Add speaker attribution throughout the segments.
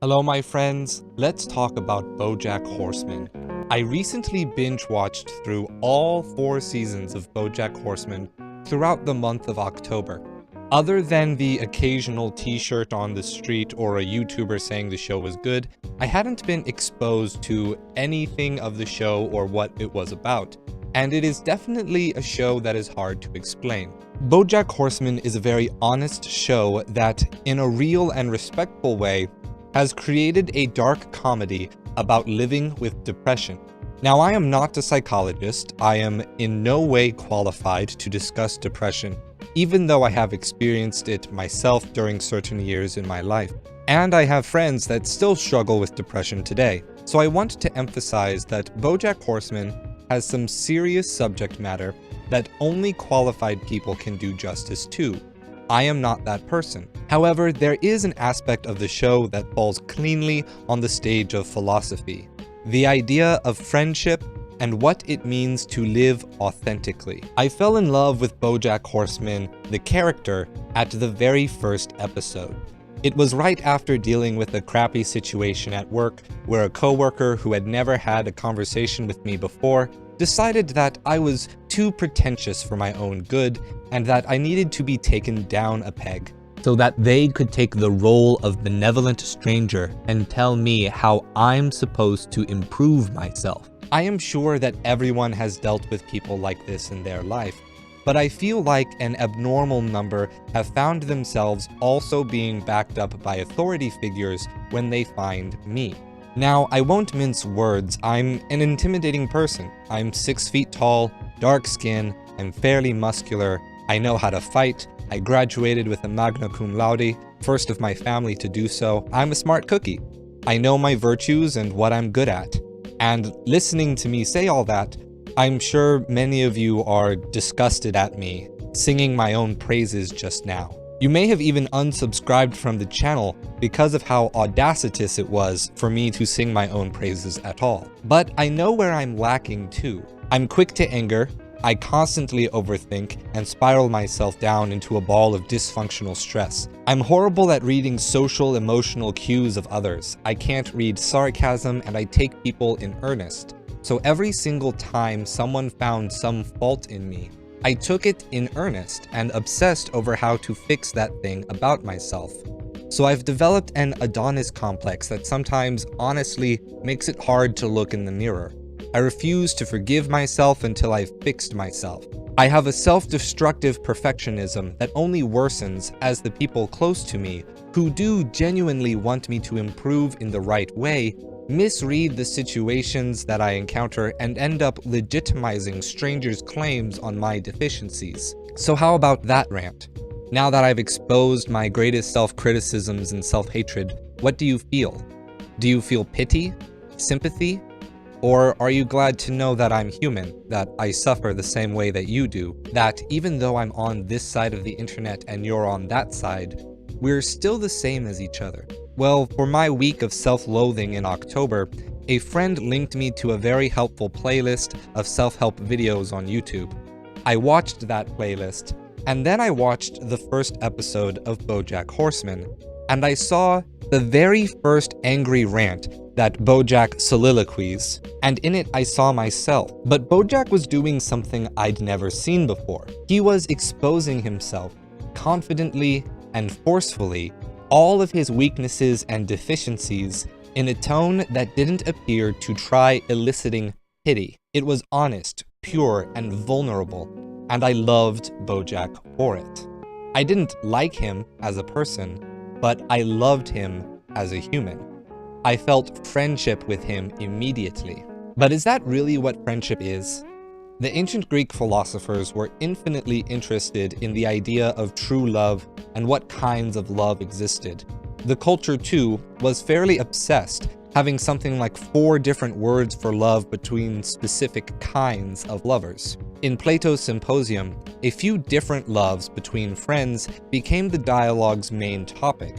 Speaker 1: Hello my friends, let's talk about BoJack Horseman. I recently binge-watched through all 4 seasons of BoJack Horseman throughout the month of October. Other than the occasional t-shirt on the street or a YouTuber saying the show was good, I hadn't been exposed to anything of the show or what it was about, and it is definitely a show that is hard to explain. BoJack Horseman is a very honest show that, in a real and respectful way, has created a dark comedy about living with depression. Now, I am not a psychologist. I am in no way qualified to discuss depression, even though I have experienced it myself during certain years in my life. And I have friends that still struggle with depression today. So I want to emphasize that BoJack Horseman has some serious subject matter that only qualified people can do justice to. I am not that person. However, there is an aspect of the show that falls cleanly on the stage of philosophy. The idea of friendship and what it means to live authentically. I fell in love with BoJack Horseman, the character, at the very first episode. It was right after dealing with a crappy situation at work where a coworker who had never had a conversation with me before decided that I was too pretentious for my own good and that I needed to be taken down a peg so that they could take the role of benevolent stranger and tell me how I'm supposed to improve myself. I am sure that everyone has dealt with people like this in their life, but I feel like an abnormal number have found themselves also being backed up by authority figures when they find me. Now, I won't mince words. I'm an intimidating person. I'm 6 feet tall, dark skin, I'm fairly muscular, I know how to fight, I graduated with a magna cum laude, first of my family to do so. I'm a smart cookie. I know my virtues and what I'm good at. And listening to me say all that, I'm sure many of you are disgusted at me singing my own praises just now. You may have even unsubscribed from the channel because of how audacitous it was for me to sing my own praises at all. But I know where I'm lacking too. I'm quick to anger, I constantly overthink and spiral myself down into a ball of dysfunctional stress. I'm horrible at reading social emotional cues of others. I can't read sarcasm and I take people in earnest. So every single time someone found some fault in me, I took it in earnest and obsessed over how to fix that thing about myself. So I've developed an Adonis complex that sometimes, honestly, makes it hard to look in the mirror. I refuse to forgive myself until I've fixed myself. I have a self-destructive perfectionism that only worsens as the people close to me, who do genuinely want me to improve in the right way, misread the situations that I encounter and end up legitimizing strangers' claims on my deficiencies. So how about that rant? Now that I've exposed my greatest self-criticisms and self-hatred, what do you feel? Do you feel pity? Sympathy? Or are you glad to know that I'm human, that I suffer the same way that you do, that even though I'm on this side of the internet and you're on that side, we're still the same as each other? Well, for my week of self-loathing in October, a friend linked me to a very helpful playlist of self-help videos on YouTube. I watched that playlist, and then I watched the first episode of BoJack Horseman, and I saw the very first angry rant that BoJack soliloquies, and in it I saw myself. But BoJack was doing something I'd never seen before. He was exposing himself, confidently and forcefully, all of his weaknesses and deficiencies in a tone that didn't appear to try eliciting pity. It was honest, pure, and vulnerable, and I loved BoJack for it. I didn't like him as a person, but I loved him as a human. I felt friendship with him immediately. But is that really what friendship is? The ancient Greek philosophers were infinitely interested in the idea of true love and what kinds of love existed. The culture, too, was fairly obsessed, having something like 4 different words for love between specific kinds of lovers. In Plato's Symposium, a few different loves between friends became the dialogue's main topic.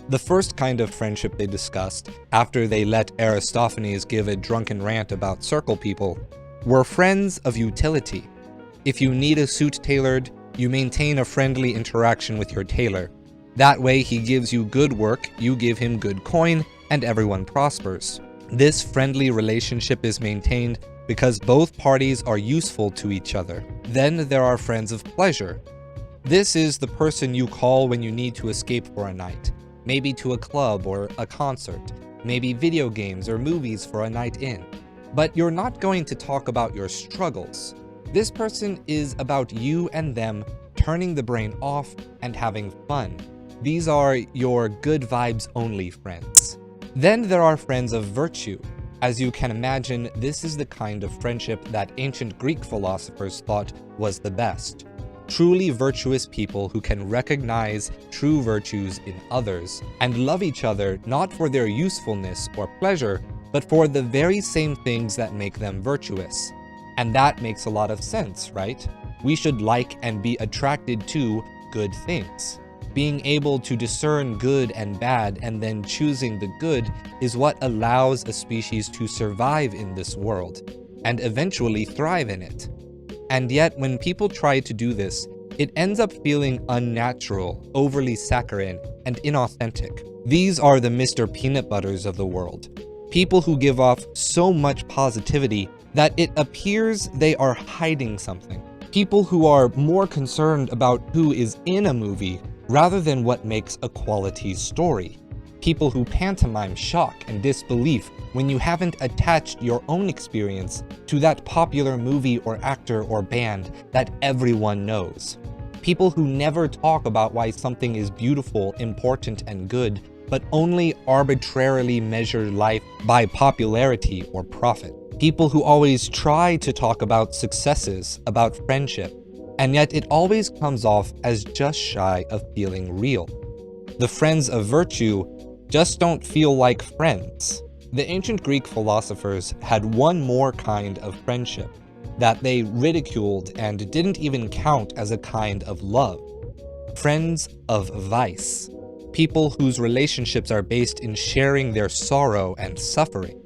Speaker 1: The first kind of friendship they discussed, after they let Aristophanes give a drunken rant about circle people, were friends of utility. If you need a suit tailored, you maintain a friendly interaction with your tailor. That way he gives you good work, you give him good coin, and everyone prospers. This friendly relationship is maintained because both parties are useful to each other. Then there are friends of pleasure. This is the person you call when you need to escape for a night, maybe to a club or a concert, maybe video games or movies for a night in. But you're not going to talk about your struggles. This person is about you and them turning the brain off and having fun. These are your good vibes only friends. Then there are friends of virtue. As you can imagine, this is the kind of friendship that ancient Greek philosophers thought was the best. Truly virtuous people who can recognize true virtues in others and love each other not for their usefulness or pleasure, but for the very same things that make them virtuous. And that makes a lot of sense, right? We should like and be attracted to good things. Being able to discern good and bad and then choosing the good is what allows a species to survive in this world and eventually thrive in it. And yet, when people try to do this, it ends up feeling unnatural, overly saccharine, and inauthentic. These are the Mr. Peanut Butters of the world. People who give off so much positivity that it appears they are hiding something. People who are more concerned about who is in a movie rather than what makes a quality story. People who pantomime shock and disbelief when you haven't attached your own experience to that popular movie or actor or band that everyone knows. People who never talk about why something is beautiful, important, and good, but only arbitrarily measure life by popularity or profit. People who always try to talk about successes, about friendship, and yet it always comes off as just shy of feeling real. The friends of virtue just don't feel like friends. The ancient Greek philosophers had one more kind of friendship that they ridiculed and didn't even count as a kind of love. Friends of vice. People whose relationships are based in sharing their sorrow and suffering.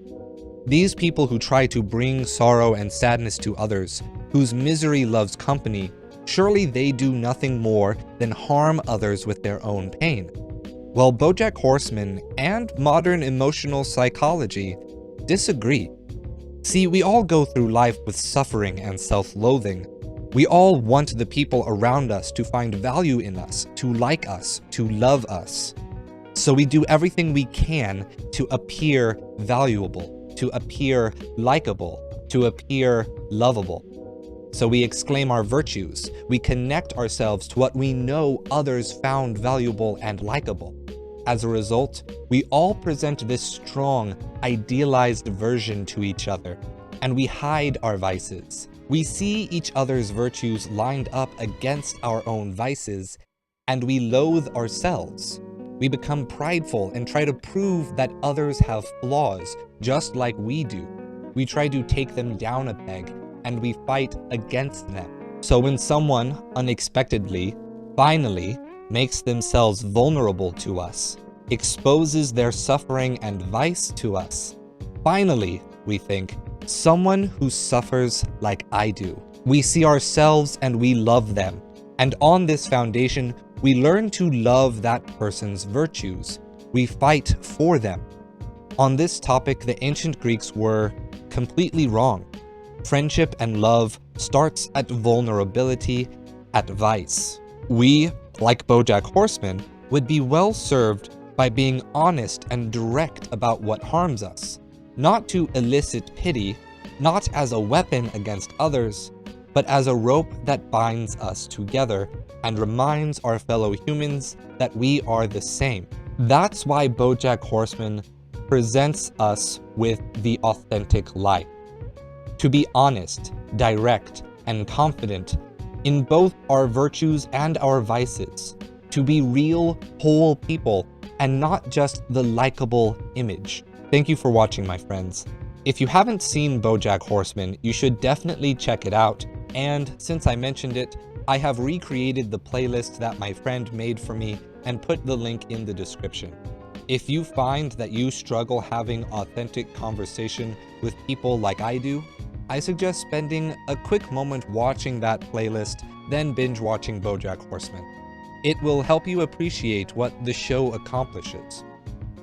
Speaker 1: These people who try to bring sorrow and sadness to others, whose misery loves company, surely they do nothing more than harm others with their own pain. Well, Bojack Horseman and modern emotional psychology disagree. See, we all go through life with suffering and self-loathing. We all want the people around us to find value in us, to like us, to love us. So we do everything we can to appear valuable, to appear likable, to appear lovable. So we exclaim our virtues, we connect ourselves to what we know others found valuable and likable. As a result, we all present this strong, idealized version to each other, and we hide our vices. We see each other's virtues lined up against our own vices, and we loathe ourselves. We become prideful and try to prove that others have flaws, just like we do. We try to take them down a peg, and we fight against them. So when someone unexpectedly, finally, makes themselves vulnerable to us, exposes their suffering and vice to us, finally, we think, someone who suffers like I do. We see ourselves and we love them. And on this foundation, we learn to love that person's virtues. We fight for them. On this topic, the ancient Greeks were completely wrong. Friendship and love starts at vulnerability, at vice. We, like Bojack Horseman, would be well served by being honest and direct about what harms us, not to elicit pity, not as a weapon against others, but as a rope that binds us together and reminds our fellow humans that we are the same. That's why Bojack Horseman presents us with the authentic life. To be honest, direct, and confident in both our virtues and our vices. To be real, whole people, and not just the likable image. Thank you for watching, my friends. If you haven't seen Bojack Horseman, you should definitely check it out. And since I mentioned it, I have recreated the playlist that my friend made for me and put the link in the description. If you find that you struggle having authentic conversation with people like I do, I suggest spending a quick moment watching that playlist, then binge watching Bojack Horseman. It will help you appreciate what the show accomplishes.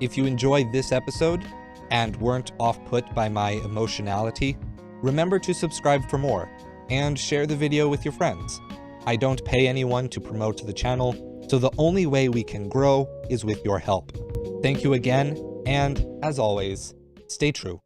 Speaker 1: If you enjoyed this episode and weren't off-put by my emotionality, remember to subscribe for more and share the video with your friends. I don't pay anyone to promote the channel, so the only way we can grow is with your help. Thank you again, and as always, stay true.